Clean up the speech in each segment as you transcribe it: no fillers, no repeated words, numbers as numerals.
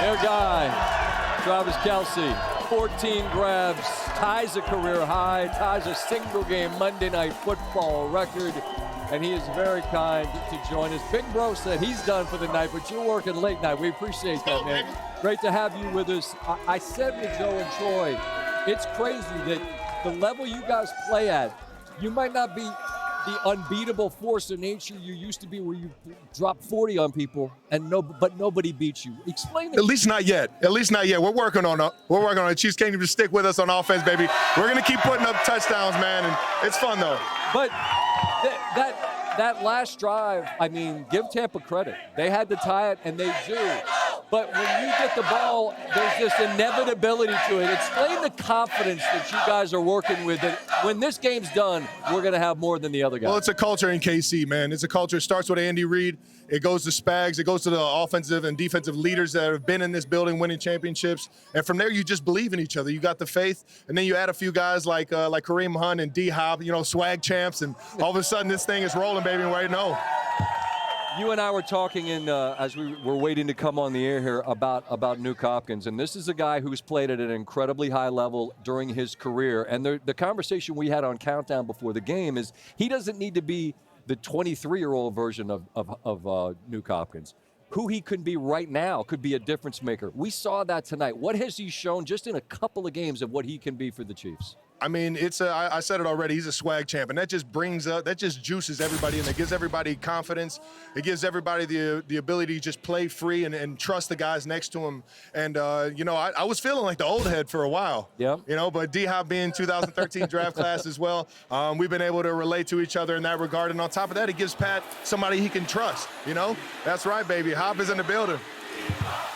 Their guy, Travis Kelce, 14 grabs, ties a career high, ties a single-game Monday Night Football record, and he is very kind to join us. Big Bro said he's done for the night, but you're working late night. We appreciate that, man. Great to have you with us. I said with Joe and Troy, it's crazy that the level you guys play at, you might not be the unbeatable force of nature you used to be, where you drop 40 on people but nobody beats you. Explain it. At least not yet. At least not yet. We're working on it. We're working on it. Chiefs can't even stick with us on offense, baby. We're gonna keep putting up touchdowns, man, and it's fun though. But that last drive, I mean, give Tampa credit. They had to tie it, and they do. But when you get the ball, there's this inevitability to it. Explain the confidence that you guys are working with, that when this game's done, we're going to have more than the other guys. Well, it's a culture in KC, man. It's a culture. It starts with Andy Reid. It goes to Spags. It goes to the offensive and defensive leaders that have been in this building winning championships. And from there, you just believe in each other. You got the faith. And then you add a few guys like Kareem Hunt and D-Hop, swag champs. And all of a sudden, this thing is rolling, baby, right now. You and I were talking as we were waiting to come on the air here about Nuke Hopkins, and this is a guy who's played at an incredibly high level during his career. And the conversation we had on Countdown before the game is he doesn't need to be the 23-year-old version of Nuke Hopkins. Who he could be right now could be a difference maker. We saw that tonight. What has he shown just in a couple of games of what he can be for the Chiefs? I mean, I said it already, he's a swag champ, and that just juices everybody, and it gives everybody confidence. It gives everybody the ability to just play free and trust the guys next to him. And, I was feeling like the old head for a while. Yeah. But D-Hop being 2013 draft class as well, we've been able to relate to each other in that regard. And on top of that, it gives Pat somebody he can trust, That's right, baby. Hop is in the building.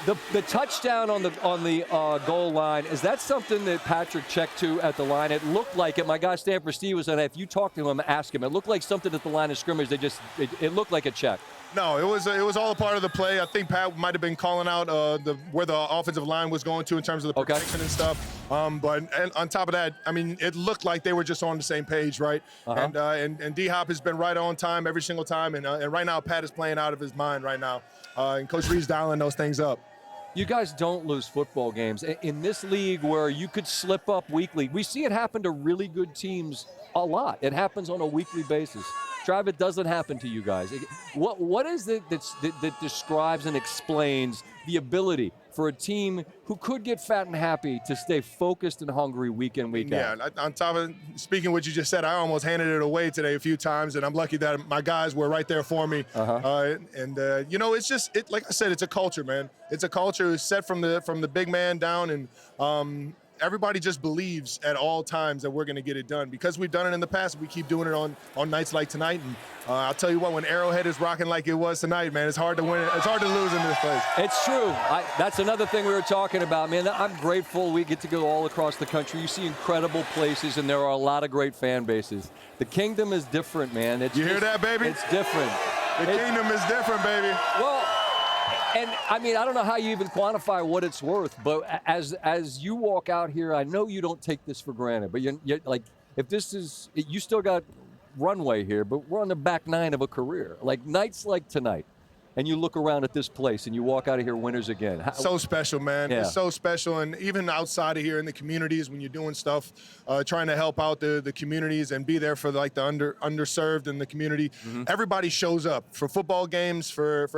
The touchdown on the goal line, is that something that Patrick checked to at the line? It looked like it. My guy Stanford Steve was on it. If you talk to him, ask him. It looked like something at the line of scrimmage. It looked like a check. No, it was all a part of the play. I think Pat might have been calling out where the offensive line was going to in terms of the protection and stuff. But on top of that, I mean, it looked like they were just on the same page, right? Uh-huh. And D-Hop has been right on time every single time. And right now, Pat is playing out of his mind right now. And Coach Reed's dialing those things up. You guys don't lose football games. In this league where you could slip up weekly, we see it happen to really good teams a lot. It happens on a weekly basis. Trav, it doesn't happen to you guys. What is it that describes and explains the ability for a team who could get fat and happy to stay focused and hungry week in, week out? Yeah, on top of speaking what you just said, I almost handed it away today a few times, and I'm lucky that my guys were right there for me. It's just like I said, it's a culture, man. It's a culture set from the big man down, and everybody just believes at all times that we're going to get it done because we've done it in the past. We keep doing it on nights like tonight. And I'll tell you what, when Arrowhead is rocking like it was tonight, man, it's hard to win. It's hard to lose in this place. It's true. That's another thing we were talking about, man. I'm grateful we get to go all across the country. You see incredible places, and there are a lot of great fan bases. The kingdom is different, man. You hear that, baby? It's different. The kingdom is different, baby. Well, and I mean, I don't know how you even quantify what it's worth, but as you walk out here, I know you don't take this for granted, but you're like, if this is, you still got runway here, but we're on the back nine of a career. Like nights like tonight, and you look around at this place and you walk out of here winners again. So special, man. Yeah. It's so special. And even outside of here in the communities, when you're doing stuff, trying to help out the communities and be there for like the underserved in the community, everybody shows up for football games, for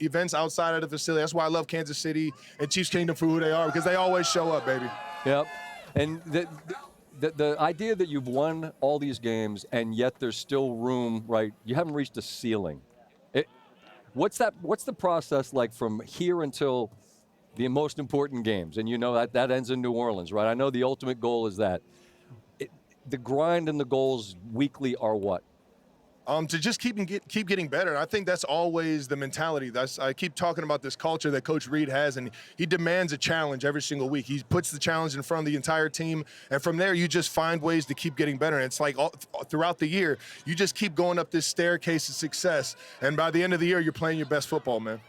events outside of the facility. That's why I love Kansas City and Chiefs Kingdom for who they are, because they always show up, baby. Yep. And the idea that you've won all these games and yet there's still room, right? You haven't reached a ceiling. What's the process like from here until the most important games? And that ends in New Orleans, right? I know the ultimate goal is that. The grind and the goals weekly are what? To just keep getting better. I think that's always the mentality. I keep talking about this culture that Coach Reed has, and he demands a challenge every single week. He puts the challenge in front of the entire team, and from there you just find ways to keep getting better. And it's like throughout the year, you just keep going up this staircase of success, and by the end of the year, you're playing your best football, man.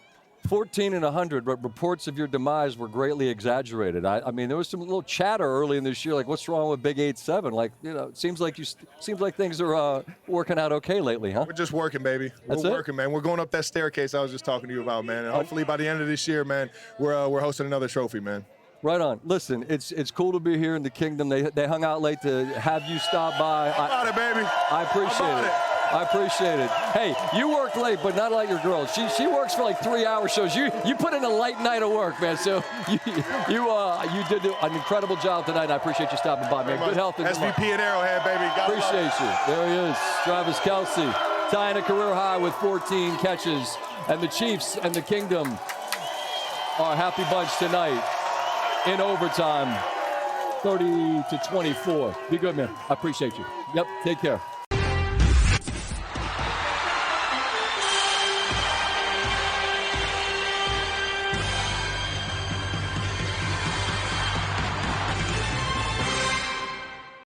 14 and 100, but reports of your demise were greatly exaggerated. I mean, there was some little chatter early in this year, like, what's wrong with Big 8-7? Like, it seems like things are working out okay lately, huh? We're just working, baby. We're working, man. We're going up that staircase I was just talking to you about, man. And hopefully by the end of this year, man, we're hosting another trophy, man. Right on. Listen, it's cool to be here in the Kingdom. They hung out late to have you stop by. About it, baby. I appreciate it. I appreciate it. Hey, you work late, but not like your girl. She works for like 3-hour shows. You put in a light night of work, man. So you did an incredible job tonight. I appreciate you stopping by, man. Good health and SVP and Arrowhead, baby. Appreciate you. There he is, Travis Kelce, tying a career high with 14 catches. And the Chiefs and the Kingdom are a happy bunch tonight in overtime, 30-24. Be good, man. I appreciate you. Yep, take care.